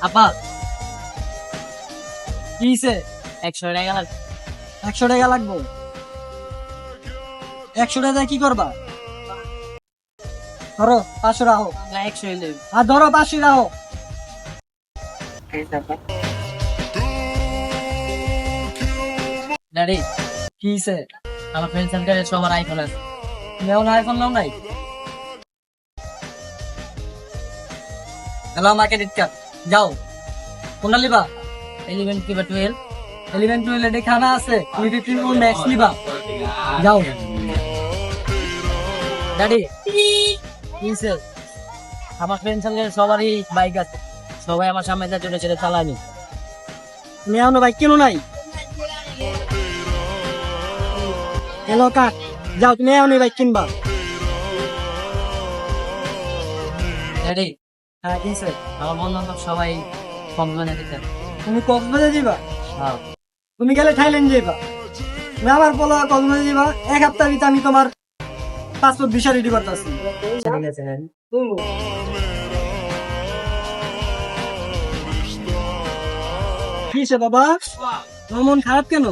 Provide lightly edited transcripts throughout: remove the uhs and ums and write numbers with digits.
আপা কিছে 100 টাকা লাগবে। 100 টাকা লাগবো? 100 টাকা দিয়ে কি করবা? ধরো 500 রাখো। না 100 হইলে আর ধরো 500 রাখো। ড্যাডি কিছে? আমার ফ্রেন্ড সার্কেলে সবার আইফোন আছে। নেও না, আইফোন নাও নাই? হ্যালো, আমার ক্রেডিট কার্ড। যাও, কোনটা লিবা? 11 কিংবা 12। 11 12 এর খানা আছে, তুমি 15 প্রো ম্যাক্স লিবা। যাও। ড্যাডি কিছে আমার ফ্রেন্ড সার্কেলে সবারই বাইক আছে, সবাই আমার সামনে দিয়ে চলে চলে চালানি। নেও না ভাই, কেন নাই? হ্যালো কাক, যাও তুমি নেও নি ভাই কিনবা। ড্যাডি হ্যাঁ কিছে? আমার বন্ধু বান্ধব সবাই কমপ্লেনে দিতে। তুমি কক্সবাজার যাবা? হ্যাঁ তুমি গেলে থাইল্যান্ড যাবা। তুমি আবার বলো কক্সবাজার যাবা, এক সপ্তাহের ভিতরে আমি তোমার পাসপোর্ট ভিসা রেডি করতেছি। ঠিক আছে ড্যাডি। কিসে বাবা, তোমার মন খারাপ কেন?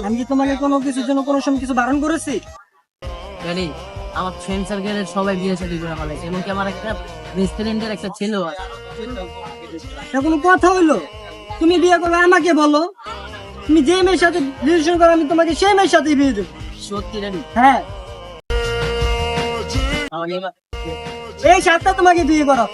আমি কি তোমাকে কোনো কিছুর জন্য কোনো সময় কিছু বারণ করেছি? ড্যাডি আমার ফ্রেন্ড সার্কেলের সবাই বিয়ে শাদী করে ফেলেছে, এমনকি আমার একটা রেস্টুরেন্টের একটা ছেলেও আছে। এটা কোনো কথা হইলো? তুমি বিয়ে করবে আমাকে বলো, তুমি যে মেয়ের সাথে রিলেশন করো আমি তোমাকে সেই মেয়ের সাথে বিয়ে দেবো। সত্যি ড্যাডি হ্যাঁ, আমাকে এবার এই সাতটা তোমাকে বিয়ে করো।